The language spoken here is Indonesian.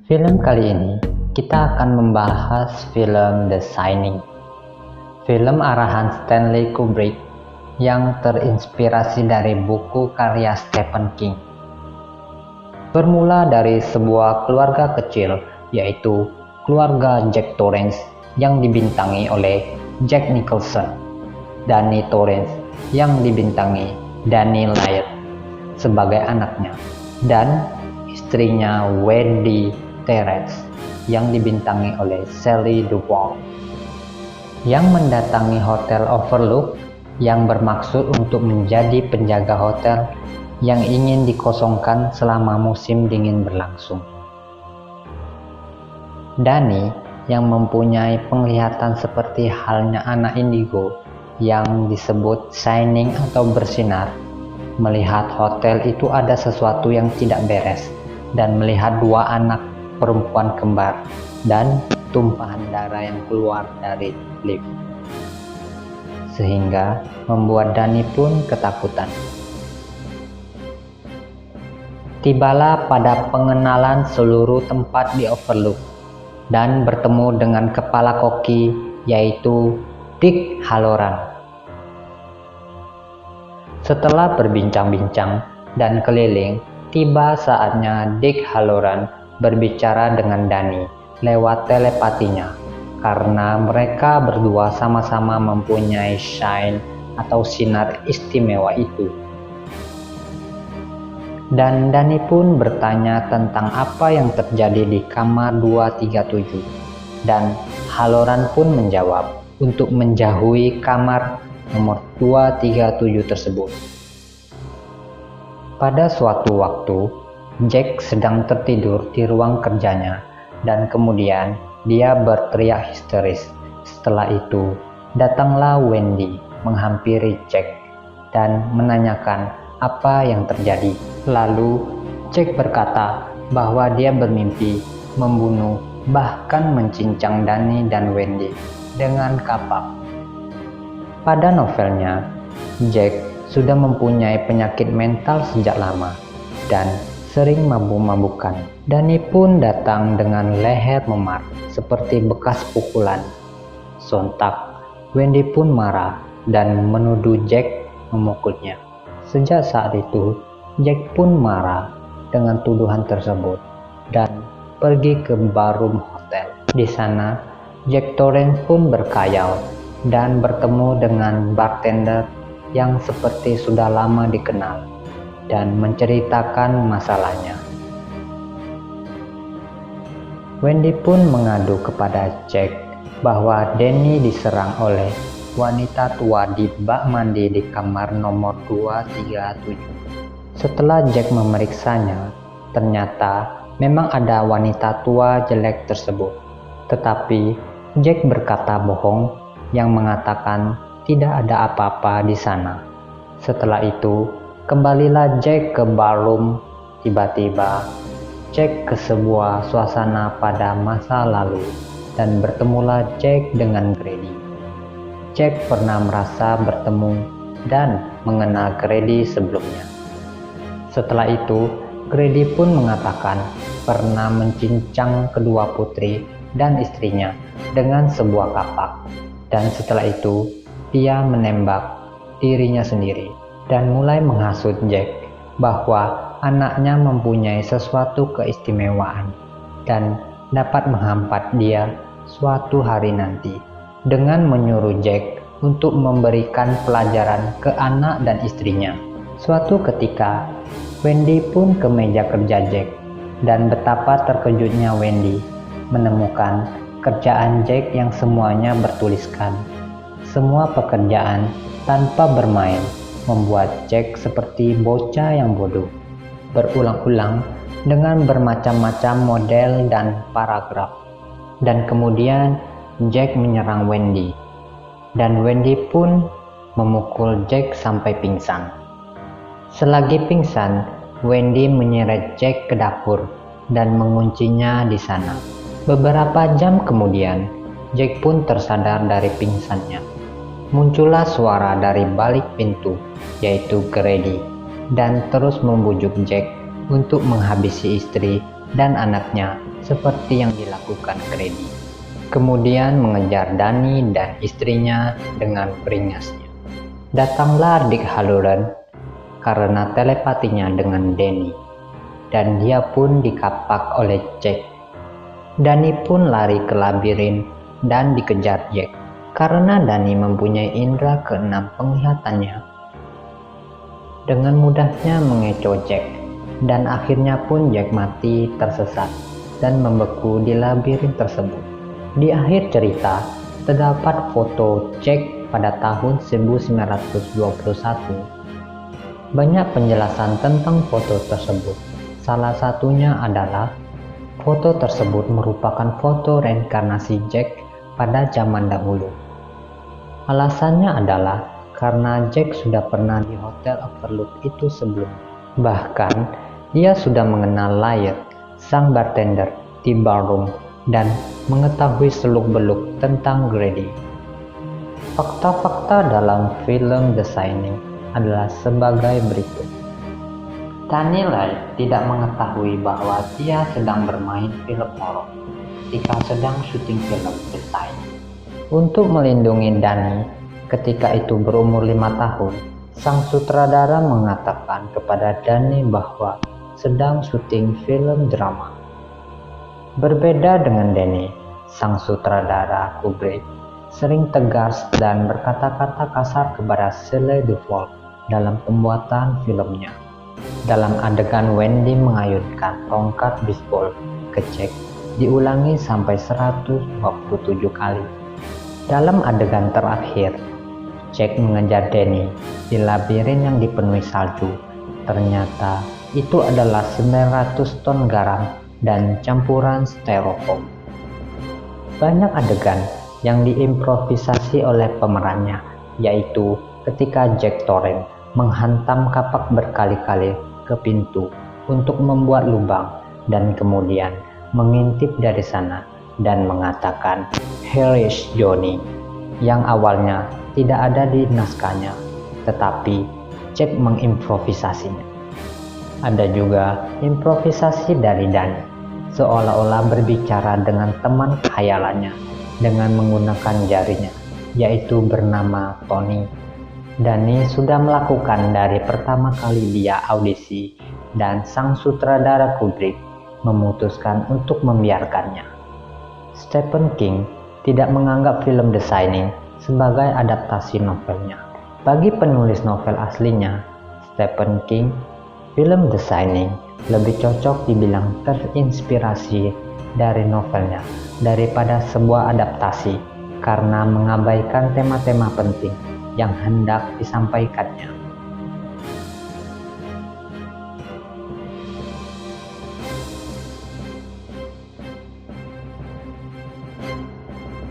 Film kali ini kita akan membahas film The Shining, film arahan Stanley Kubrick yang terinspirasi dari buku karya Stephen King. Bermula dari sebuah keluarga kecil, yaitu keluarga Jack Torrance yang dibintangi oleh Jack Nicholson, Danny Torrance yang dibintangi Danny Laird sebagai anaknya, dan istrinya Wendy Terrace yang dibintangi oleh Shelley Duvall, yang mendatangi Hotel Overlook yang bermaksud untuk menjadi penjaga hotel yang ingin dikosongkan selama musim dingin berlangsung. Danny yang mempunyai penglihatan seperti halnya anak indigo yang disebut shining atau bersinar, melihat hotel itu ada sesuatu yang tidak beres dan melihat dua anak perempuan kembar dan tumpahan darah yang keluar dari lift, sehingga membuat Danny pun ketakutan. Tibalah pada pengenalan seluruh tempat di Overlook dan bertemu dengan kepala koki, yaitu Dick Halloran. Setelah berbincang-bincang dan keliling, tiba saatnya Dick Halloran berbicara dengan Danny lewat telepatinya, karena mereka berdua sama-sama mempunyai shine atau sinar istimewa itu. Dan Danny pun bertanya tentang apa yang terjadi di kamar 237, dan Halloran pun menjawab untuk menjauhi kamar nomor 237 tersebut. Pada suatu waktu, Jack sedang tertidur di ruang kerjanya, dan kemudian dia berteriak histeris. Setelah itu, datanglah Wendy menghampiri Jack dan menanyakan apa yang terjadi. Lalu, Jack berkata bahwa dia bermimpi membunuh, bahkan mencincang Danny dan Wendy dengan kapak. Pada novelnya, Jack sudah mempunyai penyakit mental sejak lama dan sering mabuk-mabukan. Danny pun datang dengan leher memar seperti bekas pukulan. Sontak, Wendy pun marah dan menuduh Jack memukulnya. Sejak saat itu, Jack pun marah dengan tuduhan tersebut dan pergi ke ballroom hotel. Di sana, Jack Torrance pun berkhayal dan bertemu dengan bartender yang seperti sudah lama dikenal dan menceritakan masalahnya. Wendy pun mengadu kepada Jack bahwa Danny diserang oleh wanita tua di bak mandi di kamar nomor 237. Setelah Jack memeriksanya, ternyata memang ada wanita tua jelek tersebut. Tetapi Jack berkata bohong yang mengatakan tidak ada apa-apa di sana. Setelah itu, kembalilah Jack ke ballroom. Tiba-tiba, Jack ke sebuah suasana pada masa lalu dan bertemulah Jack dengan Grady. Jack pernah merasa bertemu dan mengenal Grady sebelumnya. Setelah itu, Grady pun mengatakan pernah mencincang kedua putri dan istrinya dengan sebuah kapak, dan setelah itu dia menembak dirinya sendiri dan mulai menghasut Jack bahwa anaknya mempunyai sesuatu keistimewaan dan dapat menghambat dia suatu hari nanti, dengan menyuruh Jack untuk memberikan pelajaran ke anak dan istrinya. Suatu ketika, Wendy pun ke meja kerja Jack, dan betapa terkejutnya Wendy menemukan kerjaan Jack yang semuanya bertuliskan. Semua pekerjaan tanpa bermain membuat Jack seperti bocah yang bodoh, berulang-ulang dengan bermacam-macam model dan paragraf. Dan kemudian Jack menyerang Wendy, dan Wendy pun memukul Jack sampai pingsan. Selagi pingsan, Wendy menyeret Jack ke dapur dan menguncinya di sana. Beberapa jam kemudian, Jack pun tersadar dari pingsannya. Muncullah suara dari balik pintu, yaitu Grady, dan terus membujuk Jack untuk menghabisi istri dan anaknya seperti yang dilakukan Grady. Kemudian mengejar Danny dan istrinya dengan beringasnya. Datanglah Dick Halloran karena telepatinya dengan Danny, dan dia pun dikapak oleh Jack. Danny pun lari ke labirin dan dikejar Jack karena Danny mempunyai indera keenam penglihatannya. Dengan mudahnya mengecoh Jack, dan akhirnya pun Jack mati tersesat dan membeku di labirin tersebut. Di akhir cerita, terdapat foto Jack pada tahun 1921. Banyak penjelasan tentang foto tersebut. Salah satunya adalah foto tersebut merupakan foto reinkarnasi Jack pada zaman dahulu. Alasannya adalah karena Jack sudah pernah di Hotel Overlook itu sebelumnya. Bahkan, dia sudah mengenal Laird, sang bartender di ballroom, dan mengetahui seluk-beluk tentang Grady. Fakta-fakta dalam film The Shining adalah sebagai berikut. Danny Laird tidak mengetahui bahwa dia sedang bermain film horor ketika sedang syuting film The Shining. Untuk melindungi Danny ketika itu berumur 5 tahun, sang sutradara mengatakan kepada Danny bahwa sedang syuting film drama. Berbeda dengan Danny, sang sutradara Kubrick sering tegas dan berkata-kata kasar kepada Shelley Duvall dalam pembuatan filmnya. Dalam adegan Wendy mengayunkan tongkat bisbol ke Jack diulangi sampai 127 kali. Dalam adegan terakhir, Jack mengejar Danny di labirin yang dipenuhi salju. Ternyata itu adalah 900 ton garam dan campuran styrofoam. Banyak adegan yang diimprovisasi oleh pemerannya, yaitu ketika Jack Torrance menghantam kapak berkali-kali ke pintu untuk membuat lubang dan kemudian mengintip dari sana dan mengatakan "Here is Johnny" yang awalnya tidak ada di naskahnya, tetapi Jack mengimprovisasinya. Ada juga improvisasi dari Danny, seolah-olah berbicara dengan teman khayalannya dengan menggunakan jarinya, yaitu bernama Tony. Danny sudah melakukan dari pertama kali dia audisi, dan sang sutradara Kubrick memutuskan untuk membiarkannya. Stephen King tidak menganggap film The Shining sebagai adaptasi novelnya. Bagi penulis novel aslinya, Stephen King, film The Shining lebih cocok dibilang terinspirasi dari novelnya daripada sebuah adaptasi karena mengabaikan tema-tema penting yang hendak disampaikannya.